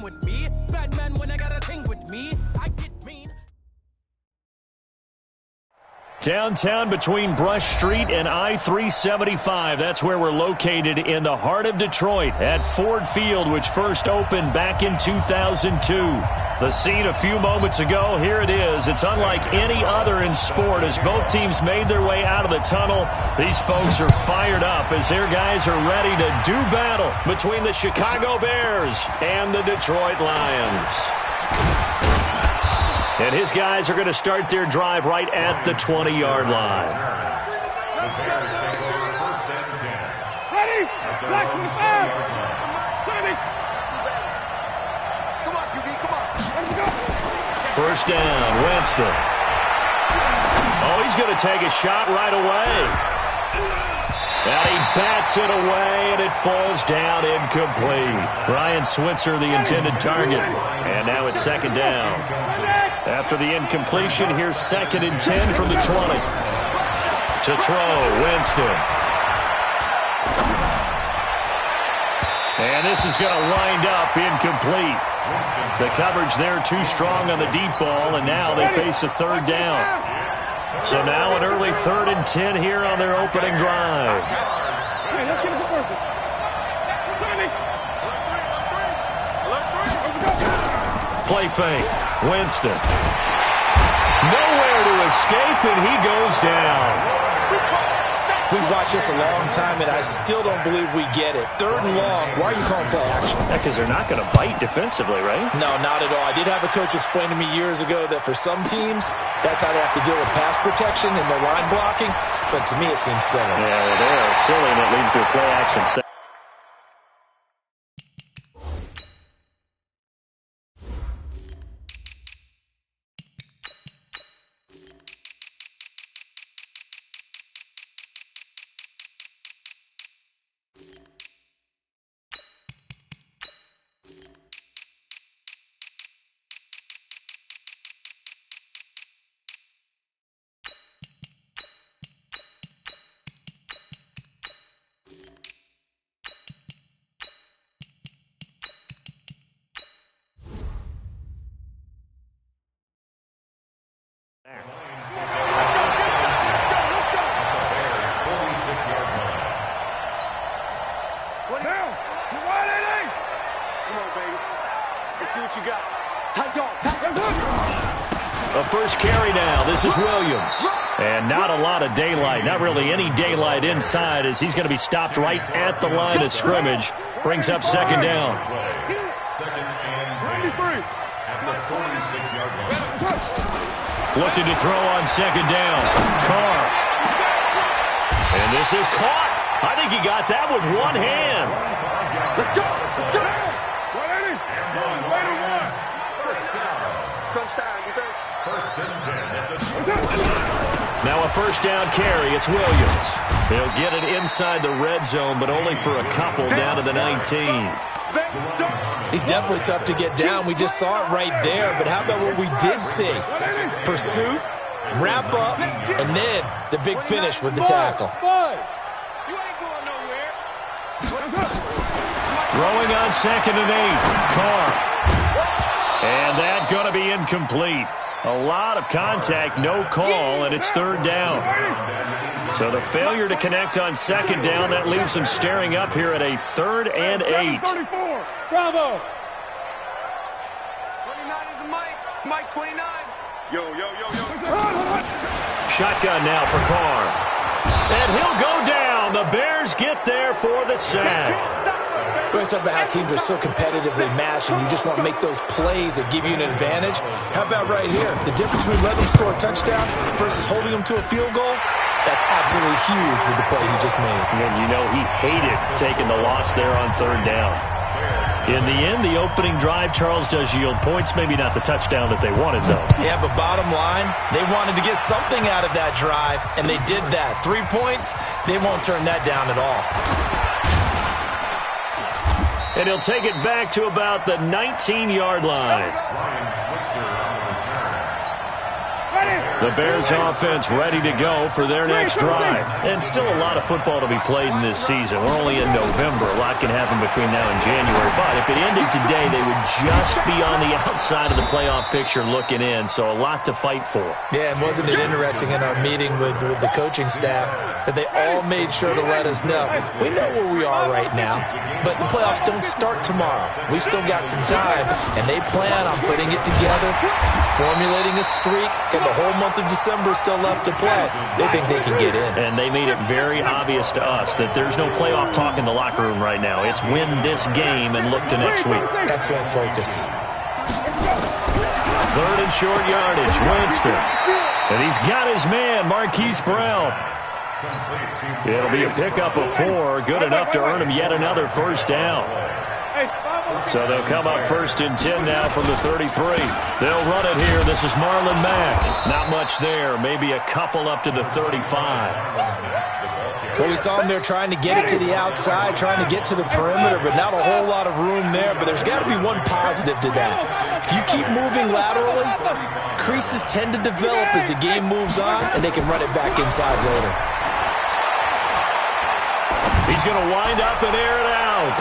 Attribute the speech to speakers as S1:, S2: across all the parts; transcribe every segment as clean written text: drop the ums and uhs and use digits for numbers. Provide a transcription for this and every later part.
S1: with me. Bad man when I got a thing with me. I get mean.
S2: Downtown between Brush Street and I-375. That's where we're located in the heart of Detroit at Ford Field, which first opened back in 2002. The scene a few moments ago, here it is. It's unlike any other in sport as both teams made their way out of the tunnel. These folks are fired up as their guys are ready to do battle between the Chicago Bears and the Detroit Lions. And his guys are going to start their drive right at the 20-yard line.
S3: Ready? Black 25. Ready? Come on, QB, come on. Let's go.
S2: First down, Winston. Oh, he's going to take a shot right away. And he bats it away, and it falls down incomplete. Ryan Switzer, the intended target. And now it's second down. After the incompletion, here's 2nd and 10 from the 20. To throw, Winston. And this is going to wind up incomplete. The coverage there too strong on the deep ball, and now they face a third down. So now an early 3rd and 10 here on their opening drive. Play fake. Winston. Nowhere to escape, and he goes down.
S4: We've watched this a long time, and I still don't believe we get it. 3rd and long. Why are you calling play action?
S2: Because they're not going to bite defensively, right?
S4: No, not at all. I did have a coach explain to me years ago that for some teams, that's how they have to deal with pass protection and their line blocking. But to me, it seems silly.
S2: Yeah, well, they're silly, and it leads to a play action set. A first carry now. This is Williams. And not a lot of daylight. Not really any daylight inside as he's going to be stopped right at the line of scrimmage. Brings up second down. Looking to throw on second down. Carr. And this is caught. I think he got that with one hand.
S3: Let's go. Let's go.
S2: Now a first down carry. It's Williams. He'll get it inside the red zone, but only for a couple down to the 19.
S4: He's definitely tough to get down. We just saw it right there. But how about what we did see? Pursuit, wrap up, and then the big finish with the tackle.
S2: Throwing on 2nd and 8. Carr. And that's going to be incomplete. A lot of contact, no call, and it's third down. So the failure to connect on second down, that leaves them staring up here at a 3rd and 8.
S3: 34. Bravo.
S5: 29 is the Mike 29. Yo.
S2: Shotgun now for Carr. And he'll go down. The Bears get there for the sack.
S4: We're talking about how teams are so competitively matched and you just want to make those plays that give you an advantage. How about right here? The difference between letting them score a touchdown versus holding them to a field goal, that's absolutely huge with the play he just made.
S2: And you know he hated taking the loss there on third down. In the end, the opening drive, Charles, does yield points. Maybe not the touchdown that they wanted, though.
S4: Yeah, but bottom line, they wanted to get something out of that drive, and they did that. 3 points, they won't turn that down at all.
S2: And he'll take it back to about the 19-yard line.
S3: Ready.
S2: The Bears offense ready to go for their next drive. And still a lot of football to be played in this season. We're only in November. A lot can happen between now and January. But if it ended today, they would just be on the outside of the playoff picture looking in. So a lot to fight for.
S4: Yeah, and wasn't it interesting in our meeting with the coaching staff that they all made sure to let us know. We know where we are right now, but the playoffs don't start tomorrow. We've still got some time, and they plan on putting it together, formulating a streak, and the whole month of December still left to play. They think they can get in.
S2: And they made it very obvious to us that there's no playoff talk in the locker room right now. It's win this game and look to next week.
S4: Excellent focus.
S2: Third and short yardage, Winston. And he's got his man, Marquise Brown. It'll be a pickup of 4, good enough to earn him yet another first down. So they'll come up 1st and 10 now from the 33. They'll run it here. This is Marlon Mack. Not much there. Maybe a couple up to the 35.
S4: Well, we saw him there trying to get it to the outside, trying to get to the perimeter, but not a whole lot of room there. But there's got to be one positive to that. If you keep moving laterally, creases tend to develop as the game moves on, and they can run it back inside later.
S2: He's going to wind up and air it out.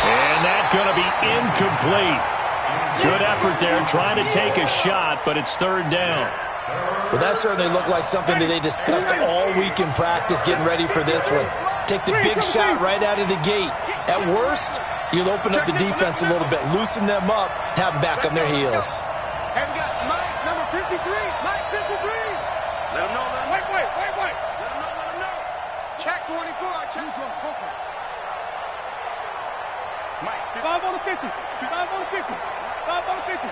S2: And that's going to be incomplete. Good effort there trying to take a shot, but it's 3rd down.
S4: Well, that certainly looked like something that they discussed all week in practice getting ready for this one. Take the big shot right out of the gate. At worst, you'll open up the defense a little bit, loosen them up, have them back on their heels.
S5: Hey, we got Mike, number 53. Mike, 53. Let him know, let him know. Wait. Let him know. Check 24. Check 24. Mike,
S3: 5 on the 50. 5 on the 50. 5 on the 50.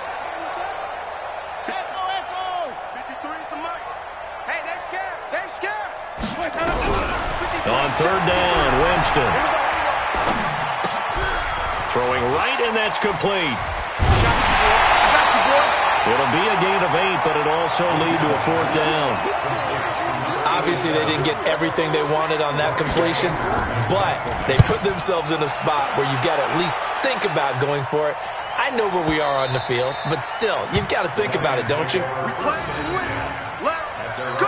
S3: Echo.
S5: 53 is the Mike. Hey, they're scared.
S2: On 3rd down, Winston. Throwing right, and that's complete. It'll be a gain of 8, but it'll also lead to a 4th down.
S4: Obviously, they didn't get everything they wanted on that completion, but they put themselves in a spot where you've got to at least think about going for it. I know where we are on the field, but still, you've got to think about it, don't you?
S5: We play and win. Let's go.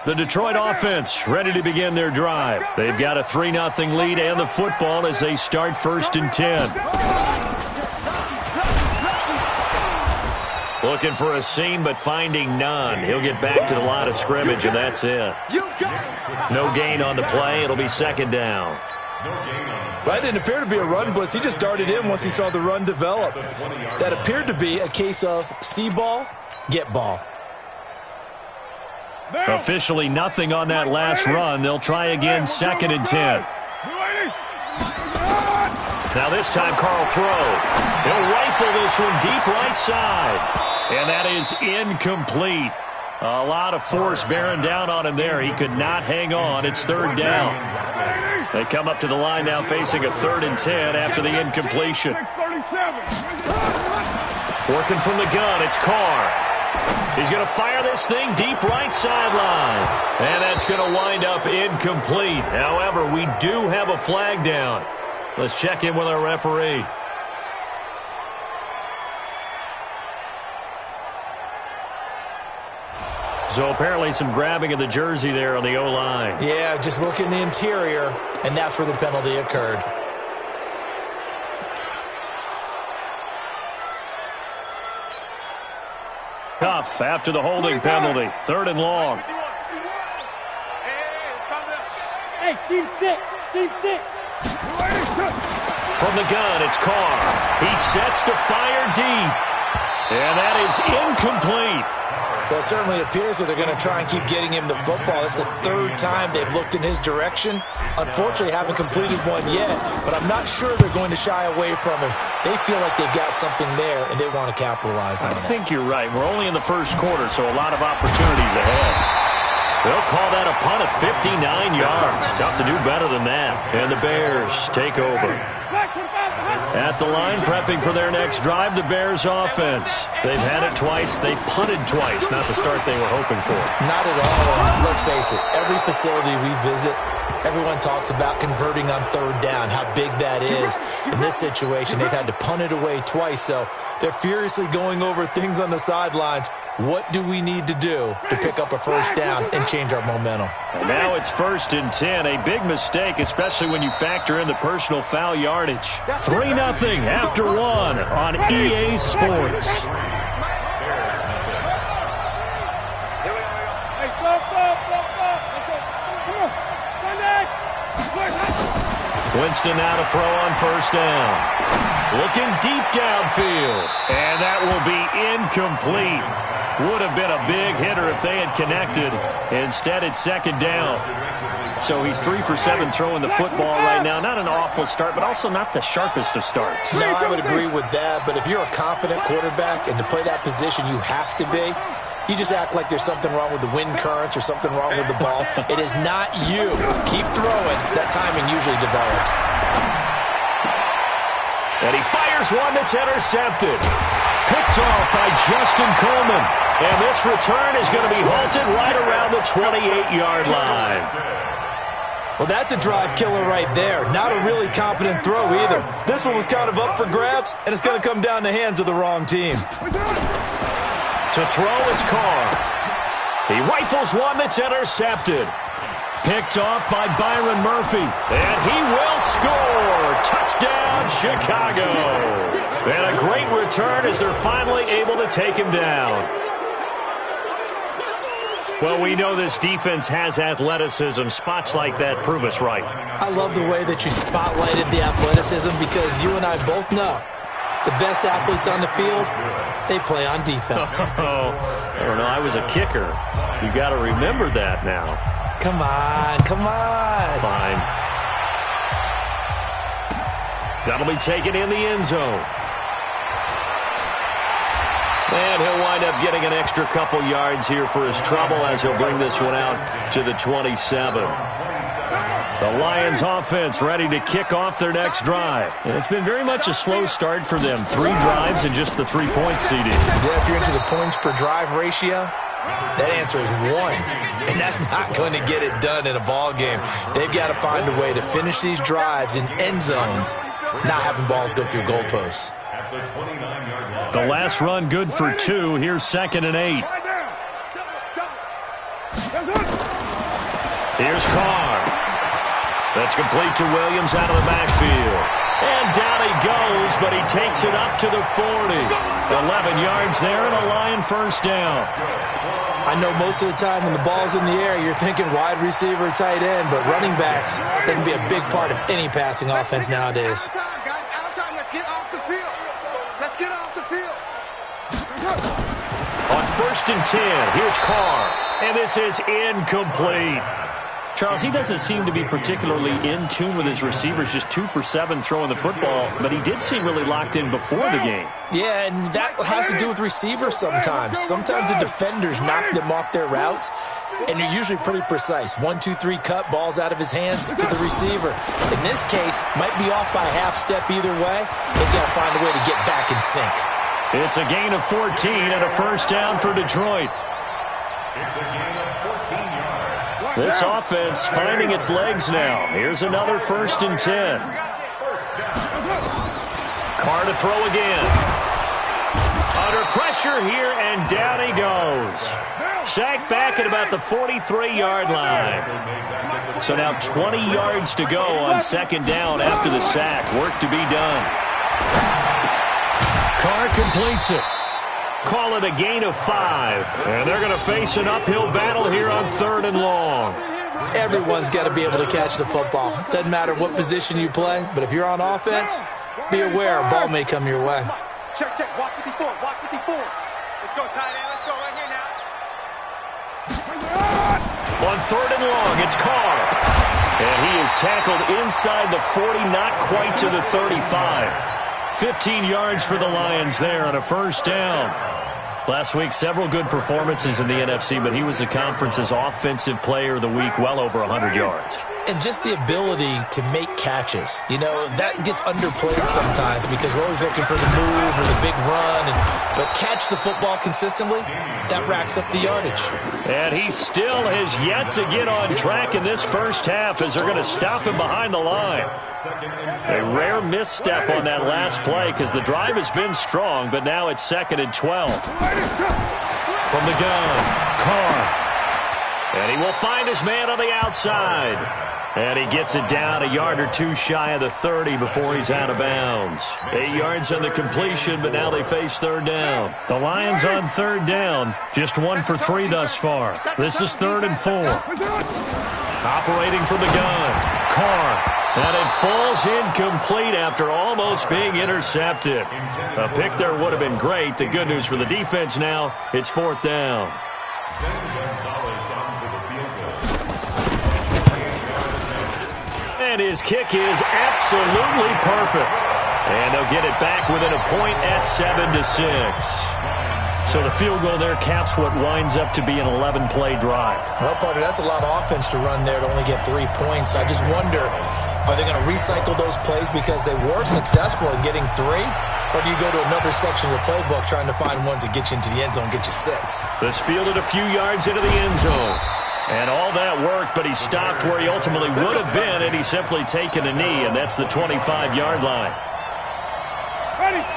S2: The Detroit offense ready to begin their drive. They've got a 3-0 lead and the football as they start 1st and 10. Looking for a seam, but finding none. He'll get back to the line of scrimmage, and that's it. No gain on the play. It'll be 2nd down.
S4: That didn't appear to be a run blitz. He just darted in once he saw the run develop. That appeared to be a case of see ball, get ball.
S2: Officially nothing on that last run. They'll try again 2nd and 10. Now this time Carl throw. He'll rifle this one deep right side. And that is incomplete. A lot of force bearing down on him there. He could not hang on. It's 3rd down. They come up to the line now facing a 3rd and 10 after the incompletion. Working from the gun, it's Carr. He's going to fire this thing deep right sideline. And that's going to wind up incomplete. However, we do have a flag down. Let's check in with our referee. So apparently some grabbing of the jersey there on the O-line.
S4: Yeah, just look in the interior, and that's where the penalty occurred.
S2: Tough after the holding penalty. 3rd and long.
S3: Hey, seam 6.
S2: From the gun, it's Carr. He sets to fire deep. And that is incomplete.
S4: Well, it certainly appears that they're going to try and keep getting him the football. It's the 3rd time they've looked in his direction. Unfortunately, haven't completed one yet, but I'm not sure they're going to shy away from him. They feel like they've got something there, and they want to capitalize on it.
S2: I think you're right. We're only in the 1st quarter, so a lot of opportunities ahead. They'll call that a punt of 59 yards. Tough to do better than that. And the Bears take over. At the line, prepping for their next drive, the Bears offense. They've had it twice. They've punted twice. Not the start they were hoping for.
S4: Not at all. Let's face it, every facility we visit, everyone talks about converting on third down, how big that is. In this situation, they've had to punt it away twice, so they're furiously going over things on the sidelines. What do we need to do to pick up a first down and change our momentum?
S2: And now it's 1st and 10. A big mistake, especially when you factor in the personal foul yardage. 3-0 after 1 on EA Sports. Winston now to throw on first down. Looking deep downfield. And that will be incomplete. Would have been a big hitter if they had connected. Instead, it's 2nd down. So he's 3 for 7 throwing the football right now. Not an awful start, but also not the sharpest of starts.
S4: No, I would agree with that. But if you're a confident quarterback and to play that position, you have to be. You just act like there's something wrong with the wind currents or something wrong with the ball. It is not you. Keep throwing. That timing usually develops.
S2: And he fires one that's intercepted. Picked off by Justin Coleman. And this return is going to be halted right around the 28-yard line.
S4: Well, that's a drive killer right there. Not a really confident throw either. This one was kind of up for grabs, and it's going to come down the hands of the wrong team.
S2: To throw, it's Carr. He rifles one that's intercepted. Picked off by Byron Murphy. And he will score. Touchdown, Chicago. And a great return as they're finally able to take him down. Well, we know this defense has athleticism. Spots like that prove us right.
S4: I love the way that you spotlighted the athleticism because you and I both know the best athletes on the field, they play on defense.
S2: Oh, I don't know. I was a kicker. You got to remember that now.
S4: Come on, come on.
S2: Fine. That'll be taken in the end zone. And he'll wind up getting an extra couple yards here for his trouble as he'll bring this one out to the 27. The Lions offense ready to kick off their next drive. And it's been very much a slow start for them. 3 drives and just the 3 points CD.
S4: Yeah, if you're into the points per drive ratio, that answer is 1. And that's not going to get it done in a ball game. They've got to find a way to finish these drives in end zones, not having balls go through goalposts.
S2: The last run good for 2. Here's 2nd and 8. Here's Carr. That's complete to Williams out of the backfield. And down he goes, but he takes it up to the 40. 11 yards there and a Lion first down.
S4: I know most of the time when the ball's in the air, you're thinking wide receiver, tight end, but running backs, they can be a big part of any passing offense nowadays.
S5: Out of time, guys. Out of time. Let's get off the field. Let's get off the field.
S2: On 1st and 10, here's Carr. And this is incomplete. Charles, he doesn't seem to be particularly in tune with his receivers, just 2 for 7 throwing the football, but he did seem really locked in before the game.
S4: Yeah, and that has to do with receivers sometimes. Sometimes the defenders knock them off their routes, and they're usually pretty precise. 1, 2, 3 cut, balls out of his hands to the receiver. In this case, might be off by a half step either way. They've got to find a way to get back in sync.
S2: It's a gain of 14 and a first down for Detroit. This offense finding its legs now. Here's another 1st and 10. Carr to throw again. Under pressure here, and down he goes. Sacked back at about the 43-yard line. So now 20 yards to go on 2nd down after the sack. Work to be done. Carr completes it. Call it a gain of 5. And they're going to face an uphill battle here on 3rd and long.
S4: Everyone's got to be able to catch the football. Doesn't matter what position you play, but if you're on offense, be aware a ball may come your way.
S3: Check, check. Watch 54. Watch 54. Let's go, tight end. Let's go right here now.
S2: On 3rd and long, it's Carr. And he is tackled inside the 40, not quite to the 35. 15 yards for the Lions there on a first down. Last week, several good performances in the NFC, but he was the conference's offensive player of the week, well over 100 yards.
S4: and just the ability to make catches. You know, that gets underplayed sometimes because we're always looking for the move or the big run. But catch the football consistently, that racks up the yardage.
S2: And he still has yet to get on track in this first half as they're going to stop him behind the line. A rare misstep on that last play because the drive has been strong, but now it's 2nd and 12. From the gun, Carr. And he will find his man on the outside. And he gets it down a yard or two shy of the 30 before he's out of bounds. 8 yards on the completion, but now they face 3rd down. The Lions on 3rd down, just 1 for 3 thus far. This is 3rd and 4. Operating from the gun, Carr. And it falls incomplete after almost being intercepted. A pick there would have been great. The good news for the defense now, it's 4th down. And his kick is absolutely perfect. And they'll get it back within a point at 7-6. So the field goal there caps what winds up to be an 11-play drive.
S4: Well, partner, that's a lot of offense to run there to only get 3 points. I just wonder, are they going to recycle those plays because they were successful in getting 3? Or do you go to another section of the playbook trying to find ones that get you into the end zone, get you 6?
S2: This fielded a few yards into the end zone. And all that worked, but he stopped where he ultimately would have been had he simply taken a knee, and that's the 25-yard line.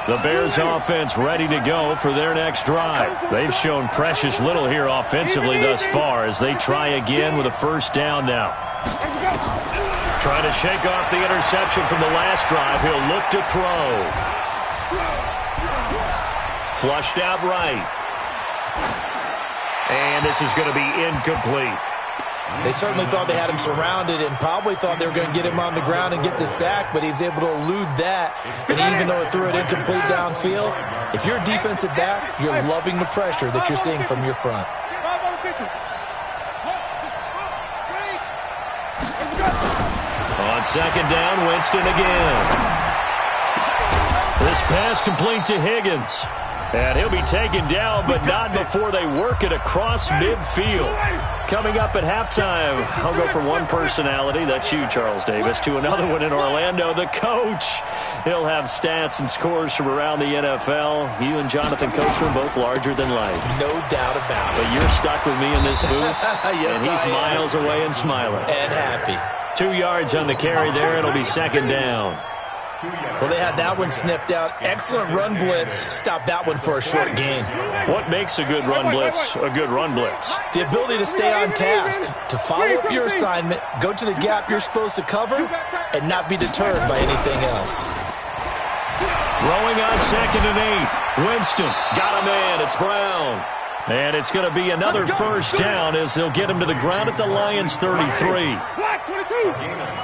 S2: The Bears offense ready to go for their next drive. They've shown precious little here offensively thus far as they try again with a 1st down now. Trying to shake off the interception from the last drive. He'll look to throw. Flushed out right. And this is going to be incomplete.
S4: They certainly thought they had him surrounded and probably thought they were going to get him on the ground and get the sack, but he was able to elude that. And even though it threw it incomplete downfield, if you're a defensive back, you're loving the pressure that you're seeing from your front.
S2: On 2nd down, Winston again. This pass complete to Higgins. And he'll be taken down, but not before they work it across midfield. Coming up at halftime, I'll go from one personality, that's you, Charles Davis, to another one in Orlando, the coach. He'll have stats and scores from around the NFL. You and Jonathan Coachman both larger than life.
S4: No doubt about it.
S2: But you're stuck with me in this booth,
S4: yes,
S2: and he's miles away and smiling.
S4: And happy.
S2: 2 yards on the carry there. It'll be 2nd down.
S4: Well, they had that one sniffed out. Excellent run blitz. Stop that one for a short gain.
S2: What makes a good run blitz a good run blitz?
S4: The ability to stay on task, to follow up your assignment, go to the gap you're supposed to cover, and not be deterred by anything else.
S2: Throwing on 2nd and 8. Winston got him in. It's Brown. And it's going to be another 1st down as they'll get him to the ground at the Lions' 33.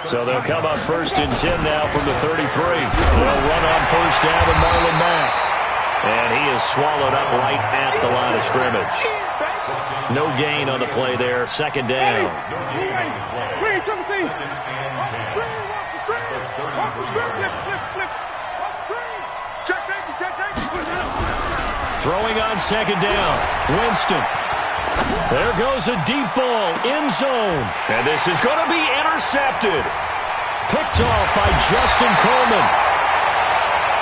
S2: So they'll come up 1st and 10 now from the 33. They'll run on 1st down with Marlon Mack. And he is swallowed up right at the line of scrimmage. No gain on the play there. 2nd down. Throwing on 2nd down. Winston. There goes a deep ball. End zone. And this is going to be intercepted. Picked off by Justin Coleman.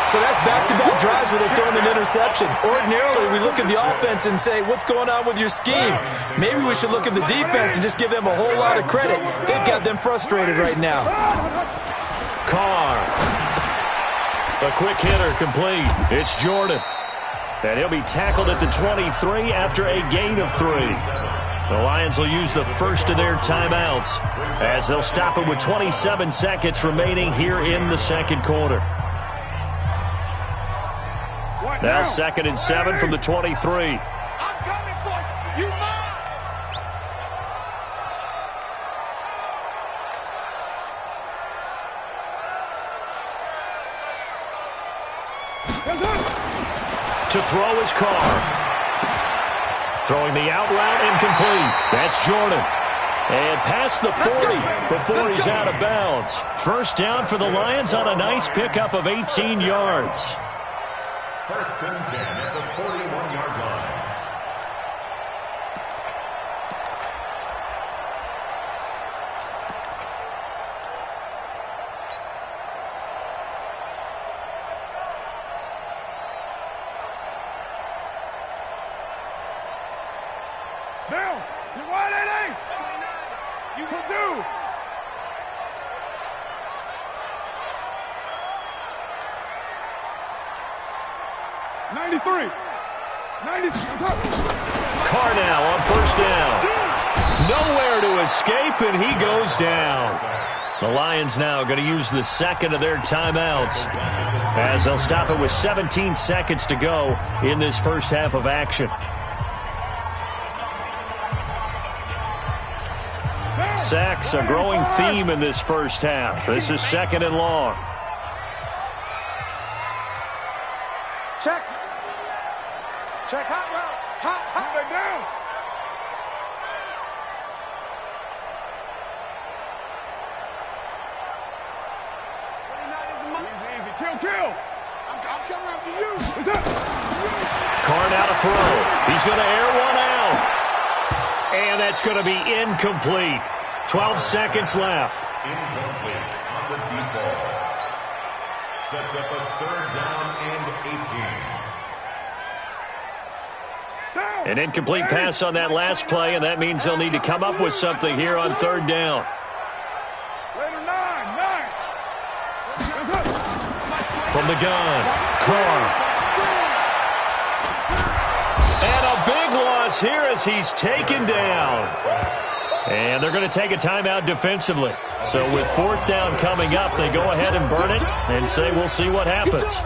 S4: So that's back-to-back drives where they've thrown an interception. Ordinarily, we look at the offense and say, what's going on with your scheme? Maybe we should look at the defense and just give them a whole lot of credit. They've got them frustrated right now.
S2: Carr. A quick hitter complete. It's Jordan. And he'll be tackled at the 23 after a gain of 3. The Lions will use the first of their timeouts as they'll stop it with 27 seconds remaining here in the 2nd quarter. Now 2nd and 7 from the 23.
S5: I'm coming for you. You mine.
S2: To throw his Carr. Throwing the out route incomplete. That's Jordan. And past the 40 before he's out of bounds. 1st down for the Lions on a nice pickup of 18 yards.
S6: 1st and 10 at the 41-yard line.
S3: You can do. 93. 90.
S2: Carr now on first down. Nowhere to escape, and he goes down. The Lions now going to use the second of their timeouts as they'll stop it with 17 seconds to go in this first half of action. Sacks, a growing theme in this first half. This is second and long.
S5: Check. Check hot route. Hot.
S3: They're down. Easy. Kill.
S5: I'm coming after you.
S3: What's up?
S2: Carr now to throw. He's going to air one out. And that's going to be incomplete. 12 seconds left.
S6: Incomplete on the deep ball. Sets up a third down and 18.
S2: An incomplete pass on that last play, and that means they'll need to come up with something here on third down.
S3: Later, 9.
S2: From the gun, Carr. And a big loss here as he's taken down. And they're going to take a timeout defensively. So with fourth down coming up, they go ahead and burn it and say we'll see what happens.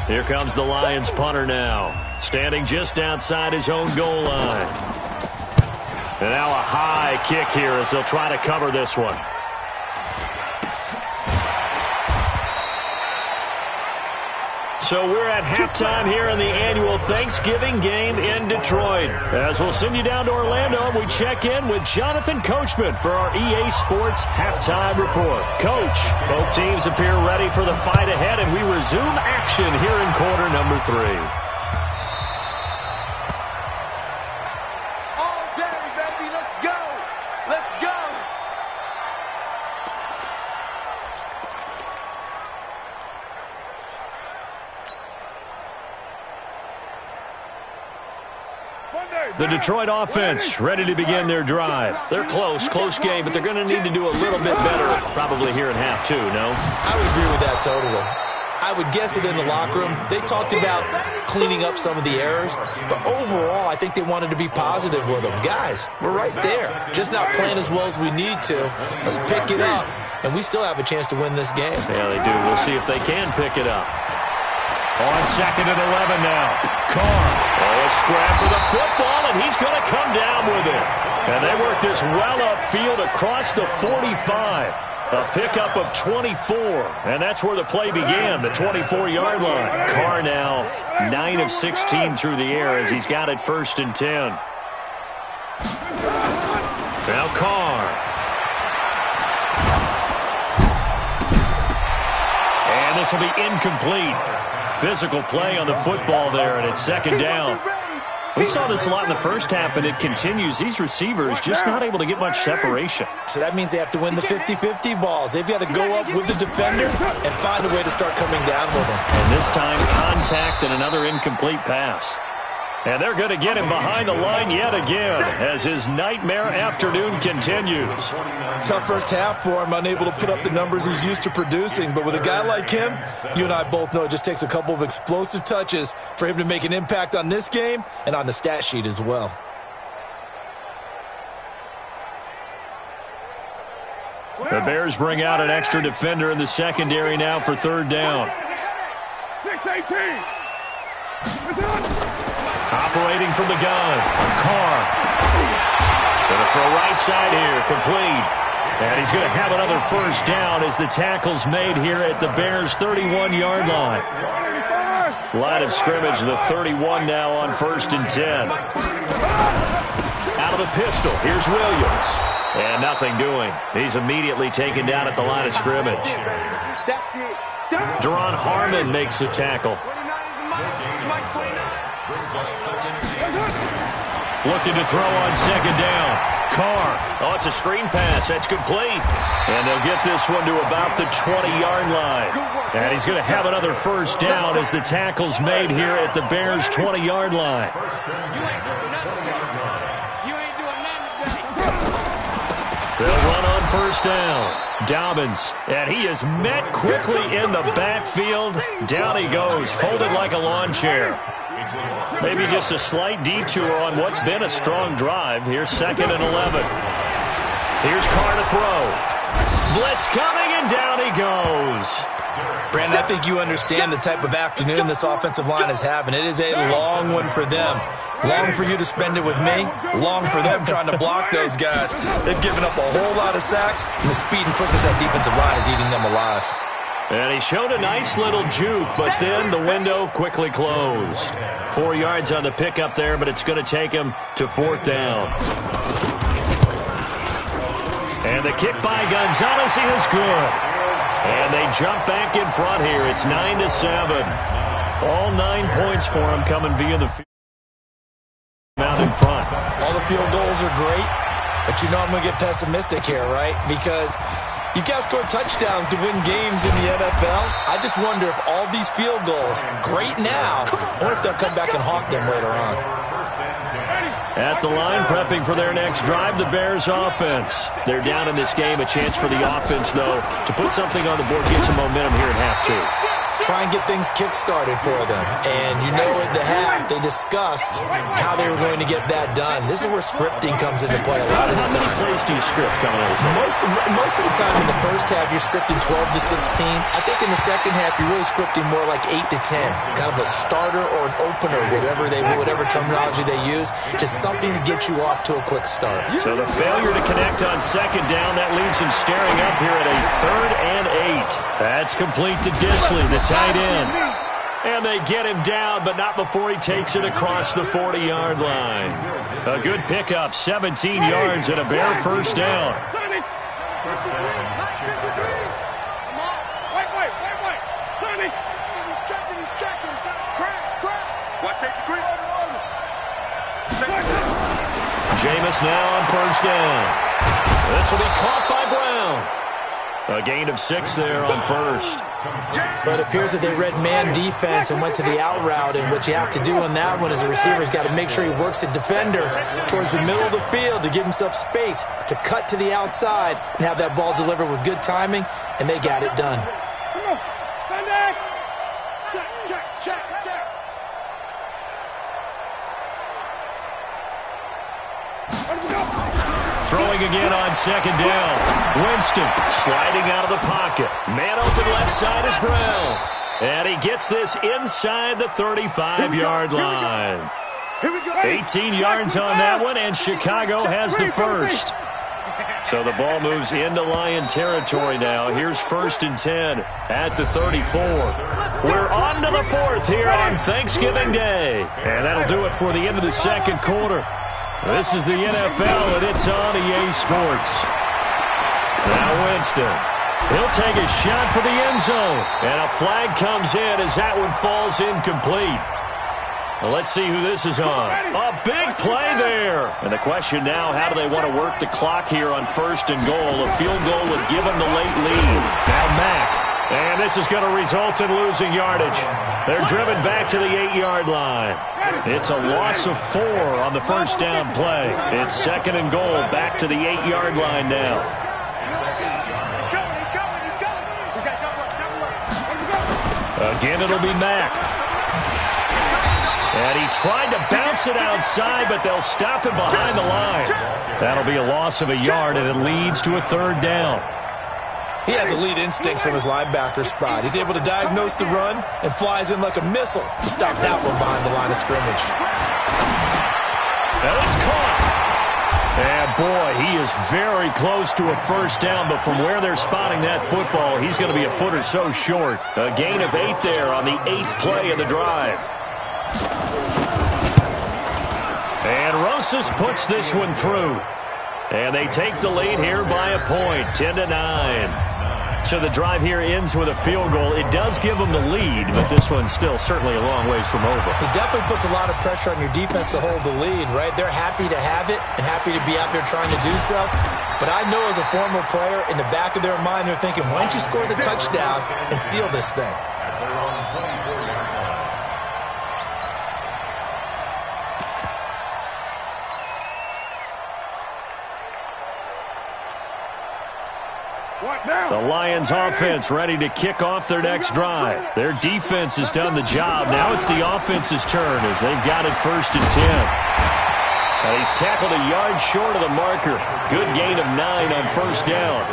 S2: Here comes the Lions punter now, standing just outside his own goal line. And now a high kick here as they'll try to cover this one. So we're at halftime here in the annual Thanksgiving game in Detroit. As we'll send you down to Orlando, and we check in with Jonathan Coachman for our EA Sports Halftime Report. Coach, both teams appear ready for the fight ahead, and we resume action here in quarter number 3.
S5: All day, baby. Let's go. Let's go.
S2: The Detroit offense ready to begin their drive. They're close game, but they're going to need to do a little bit better probably here in half 2, no?
S4: I would agree with that totally. I would guess it in the locker room. They talked about cleaning up some of the errors, but overall, I think they wanted to be positive with them. Guys, we're right there. Just not playing as well as we need to. Let's pick it up, and we still have a chance to win this game.
S2: Yeah, they do. We'll see if they can pick it up. On second and 11 now. Carr. Oh, a scrap for the football, and he's going to come down with it. And they work this well upfield across the 45. A pickup of 24, and that's where the play began, the 24-yard line. Carr now 9 of 16 through the air as he's got it first and 10. Now Carr. And this will be incomplete. Physical play on the football there, and it's second down. We saw this a lot in the first half, and it continues. These receivers just not able to get much separation.
S4: So that means they have to win the 50-50 balls. They've got to go up with the defender and find a way to start coming down with them.
S2: And this time, contact and another incomplete pass. And they're going to get him behind the line yet again as his nightmare afternoon continues.
S4: Tough first half for him, unable to put up the numbers he's used to producing. But with a guy like him, you and I both know it just takes a couple of explosive touches for him to make an impact on this game and on the stat sheet as well.
S2: The Bears bring out an extra defender in the secondary now for third down.
S3: 6-18.
S2: Operating from the gun, Carr. Going to throw right side here, complete. And he's going to have another first down as the tackle's made here at the Bears' 31-yard line. Line of scrimmage, the 31 now on first and 10. Out of the pistol, here's Williams. And nothing doing. He's immediately taken down at the line of scrimmage. Deron Harmon makes the tackle. Looking to throw on second down. Carr. Oh, it's a screen pass. That's complete. And they'll get this one to about the 20-yard line. And he's going to have another first down as the tackle's made here at the Bears' 20-yard line. They'll run on first down. Dobbins, and he is met quickly in the backfield. Down he goes, folded like a lawn chair. Maybe just a slight detour on what's been a strong drive. Here's 2nd and 11. Here's Carr to throw. Blitz coming, and down he goes.
S4: Brandon, I think you understand the type of afternoon this offensive line is having. It is a long one for them. Long for you to spend it with me. Long for them trying to block those guys. They've given up a whole lot of sacks, and the speed and quickness of that defensive line is eating them alive.
S2: And he showed a nice little juke, but then the window quickly closed. 4 yards on the pickup there, but it's going to take him to 4th down. And the kick by Gonzalez is good. And they jump back in front here. It's 9-7. All 9 points for him coming via the field out in front.
S4: All the field goals are great, but you know I'm going to get pessimistic here, right? Because you've got to score touchdowns to win games in the NFL. I just wonder if all these field goals, great now, I wonder if they'll come back and haunt them later on.
S2: At the line, prepping for their next drive, the Bears offense. They're down in this game. A chance for the offense, though, to put something on the board, get some momentum here at half 2.
S4: Try and get things kick-started for them. And you know at the half, they discussed how they were going to get that done. This is where scripting comes into play a lot of the time.
S2: How many plays do you script coming out of this?
S4: Most of the time in the first half, you're scripting 12 to 16. I think in the second half, you're really scripting more like 8 to 10. Kind of a starter or an opener, whatever terminology they use. Just something to get you off to a quick start.
S2: So the failure to connect on 2nd down, that leaves him staring up here at a 3rd and 8. That's complete to Disley, the tight end. And they get him down, but not before he takes it across the 40-yard line. A good pickup, 17 yards and a Bear first down.
S5: Wait. He's checking. Crash. Watch safety green.
S2: Jameis now on first down. This will be caught by Brown. A gain of 6 there on first.
S4: But it appears that they read man defense and went to the out route, and what you have to do on that one is the receiver's got to make sure he works the defender towards the middle of the field to give himself space to cut to the outside and have that ball delivered with good timing, and they got it done.
S5: Come on. Sunday. Check.
S2: Throwing again on 2nd down. Winston sliding out of the pocket. Man open left side is Brown. And he gets this inside the 35-yard line. 18 yards on that one, and Chicago has the first. So the ball moves into Lion territory now. Here's 1st and 10 at the 34. We're on to the 4th here on Thanksgiving Day. And that'll do it for the end of the 2nd quarter. This is the NFL, and it's on EA Sports. Now Winston. He'll take a shot for the end zone. And a flag comes in as that one falls incomplete. Well, let's see who this is on. A big play there. And the question now, how do they want to work the clock here on 1st and goal? A field goal would give them the late lead. Now Mack. And this is going to result in losing yardage. They're driven back to the 8-yard line. It's a loss of 4 on the first down play. It's 2nd and goal, back to the 8-yard line now. Again, it'll be Mack. And he tried to bounce it outside, but they'll stop him behind the line. That'll be a loss of a yard, and it leads to a 3rd down.
S4: He has elite instincts from his linebacker spot. He's able to diagnose the run and flies in like a missile to stop that one behind the line of scrimmage.
S2: Now it's caught. And boy, he is very close to a first down, but from where they're spotting that football, he's going to be a foot or so short. A gain of 8 there on the 8th play of the drive. And Rosas puts this one through. And they take the lead here by a point, 10-9. So the drive here ends with a field goal. It does give them the lead, but this one's still certainly a long ways from over.
S4: It definitely puts a lot of pressure on your defense to hold the lead, right? They're happy to have it and happy to be out there trying to do so. But I know as a former player, in the back of their mind, they're thinking, why don't you score the touchdown and seal this thing?
S2: The Lions offense ready to kick off their next drive. Their defense has done the job. Now it's the offense's turn as they've got it 1st and 10. And he's tackled a yard short of the marker. Good gain of 9 on 1st down.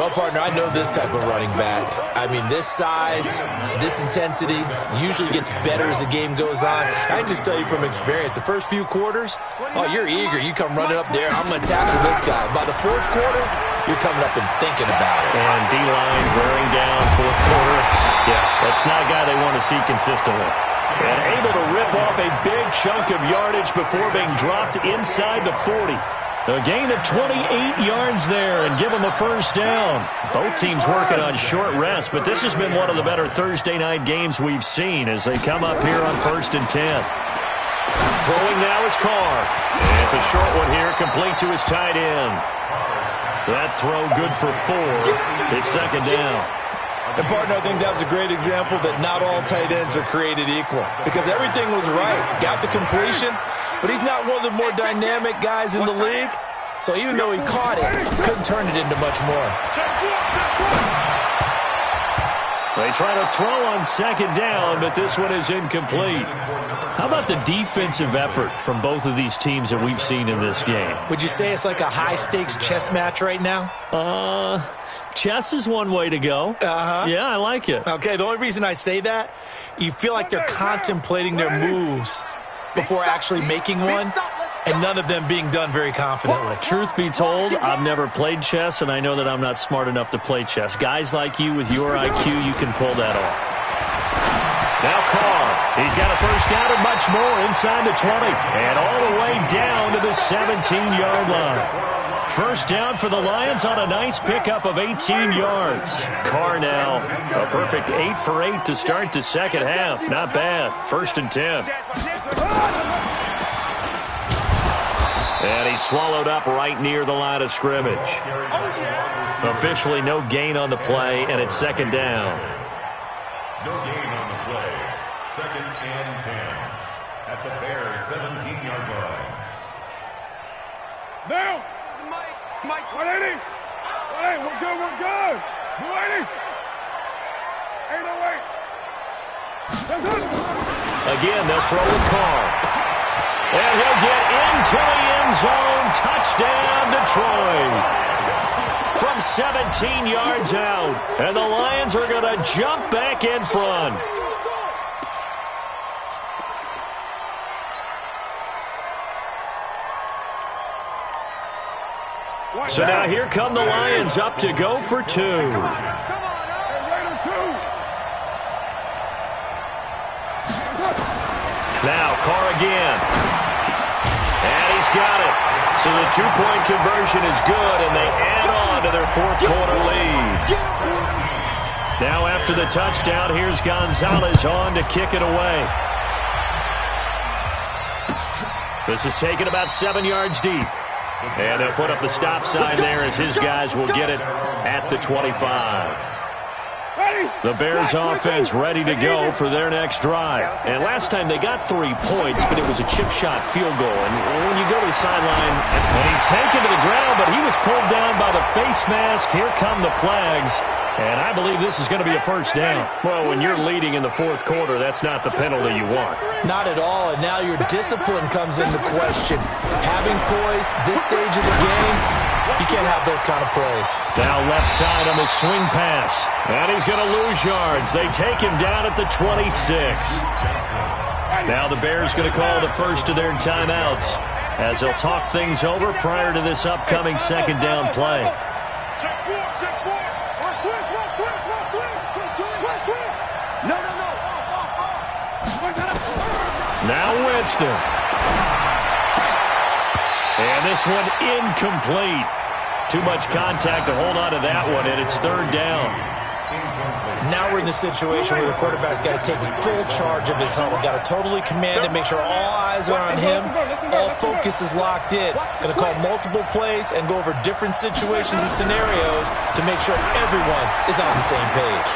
S4: Well, partner, I know this type of running back. I mean, this size, this intensity usually gets better as the game goes on. I can just tell you from experience, the first few quarters, oh, you're eager. You come running up there, I'm going to tackle this guy. By the 4th quarter, you're coming up and thinking about it.
S2: And D-line wearing down 4th quarter. Yeah, that's not a guy they want to see consistently. And able to rip off a big chunk of yardage before being dropped inside the 40. A gain of 28 yards there and give them the 1st down. Both teams working on short rest, but this has been one of the better Thursday night games we've seen as they come up here on 1st and 10. Throwing now is Carr. And it's a short one here, complete to his tight end. That throw good for 4. It's 2nd down.
S4: And, partner, I think that was a great example that not all tight ends are created equal because everything was right. Got the completion, but he's not one of the more dynamic guys in the league. So even though he caught it, couldn't turn it into much more.
S2: They try to throw on 2nd down, but this one is incomplete. How about the defensive effort from both of these teams that we've seen in this game?
S4: Would you say it's like a high-stakes chess match right now?
S2: Chess is one way to go.
S4: Uh-huh.
S2: Yeah, I like it.
S4: Okay, the only reason I say that, you feel like they're contemplating their moves before actually making one, and none of them being done very confidently.
S2: Truth be told, I've never played chess, and I know that I'm not smart enough to play chess. Guys like you with your IQ, you can pull that off. Now Carr, he's got a 1st down and much more inside the 20, and all the way down to the 17-yard line. 1st down for the Lions on a nice pickup of 18 yards. Carr now, a perfect 8 for 8 to start the 2nd half. Not bad. 1st and 10. And he's swallowed up right near the line of scrimmage. Officially no gain on the play, and it's 2nd down.
S6: No gain on the play. 2nd and 10 at the Bears' 17-yard line.
S5: Now! Mike, 180. 180, we're good, we're good. 280. 808. That's it.
S2: Again, they'll throw with Carr. And he'll get into the end zone. Touchdown, Detroit. From 17 yards out. And the Lions are going to jump back in front. So now here come the Lions up to go for 2. Now Carr again. And he's got it. So the 2-point conversion is good, and they add on to their 4th quarter lead. Now after the touchdown, here's Gonzalez on to kick it away. This is taken about 7 yards deep. And they'll put up the stop sign there as his guys will get it at the 25. The Bears offense ready to go for their next drive. And last time they got 3 points, but it was a chip shot field goal. And when you go to the sideline, and he's taken to the ground, but he was pulled down by the face mask. Here come the flags. And I believe this is going to be a 1st down. Well, when you're leading in the 4th quarter, that's not the penalty you want.
S4: Not at all, and now your discipline comes into question. Having poise this stage of the game, you can't have those kind of plays.
S2: Now left side on the swing pass. And he's going to lose yards. They take him down at the 26. Now the Bears going to call the first of their timeouts as they'll talk things over prior to this upcoming 2nd down play. Now Winston. And this one incomplete. Too much contact to hold on to that one, and it's 3rd down.
S4: Now we're in the situation where the quarterback's got to take full charge of his helmet. Got to totally command it, make sure all eyes are on him. All focus is locked in. Going to call multiple plays and go over different situations and scenarios to make sure everyone is on the same page.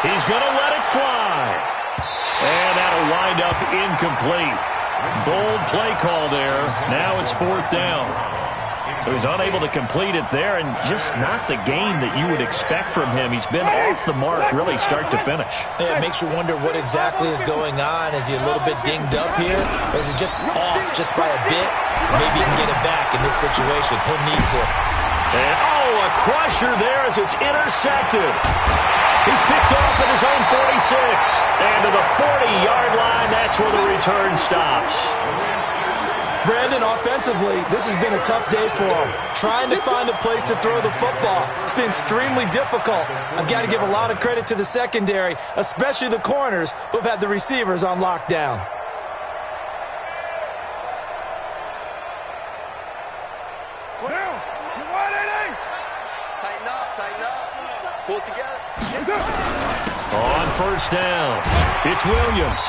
S2: He's going to let it fly. And that'll wind up incomplete. Bold play call there. Now it's 4th down. So he's unable to complete it there, and just not the game that you would expect from him. He's been off the mark really start to finish.
S4: Yeah, it makes you wonder what exactly is going on. Is he a little bit dinged up here? Or is it just off just by a bit? Maybe he can get it back in this situation. He'll need to.
S2: And, a crusher there as it's intercepted. He's picked off at his own 46. And to the 40-yard line, that's where the return stops.
S4: Brandon, offensively, this has been a tough day for him. Trying to find a place to throw the football. It's been extremely difficult. I've got to give a lot of credit to the secondary, especially the corners who've had the receivers on lockdown.
S5: Tighten up. Pull it together.
S2: On first down, it's Williams.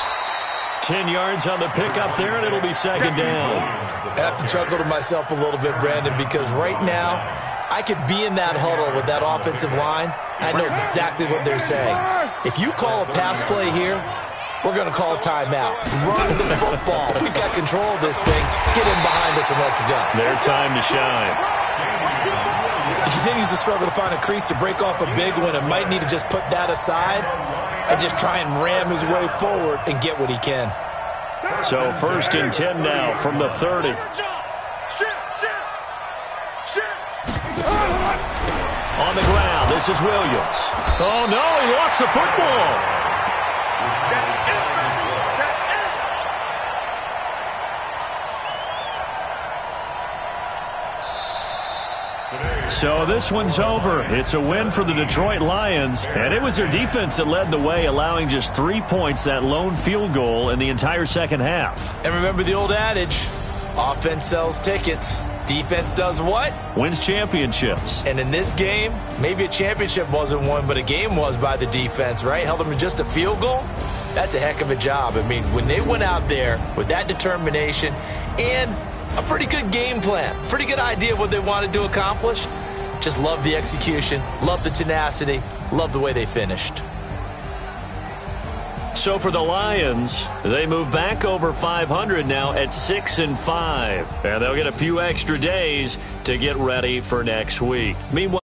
S2: 10 yards on the pickup there, and it'll be second down.
S4: I have to chuckle to myself a little bit, Brandon, because right now I could be in that huddle with that offensive line. I know exactly what they're saying. If you call a pass play here, we're going to call a timeout. Run the football. We've got control of this thing. Get in behind us and let's go.
S2: Their time to shine.
S4: He continues to struggle to find a crease to break off a big one and might need to just put that aside and just try and ram his way forward and get what he can.
S2: So first and 10 now from the 30. On the ground, this is Williams. Oh, no, he lost the football. So this one's over. It's a win for the Detroit Lions, and it was their defense that led the way, allowing just 3 points, that lone field goal in the entire second half.
S4: And remember the old adage, offense sells tickets. Defense does what?
S2: Wins championships.
S4: And in this game, maybe a championship wasn't won, but a game was by the defense, right? Held them to just a field goal. That's a heck of a job. I mean, when they went out there with that determination and a pretty good game plan, pretty good idea of what they wanted to accomplish, just love the execution, love the tenacity, love the way they finished.
S2: So for the Lions, they move back over 500 now at 6-5. And they'll get a few extra days to get ready for next week. Meanwhile,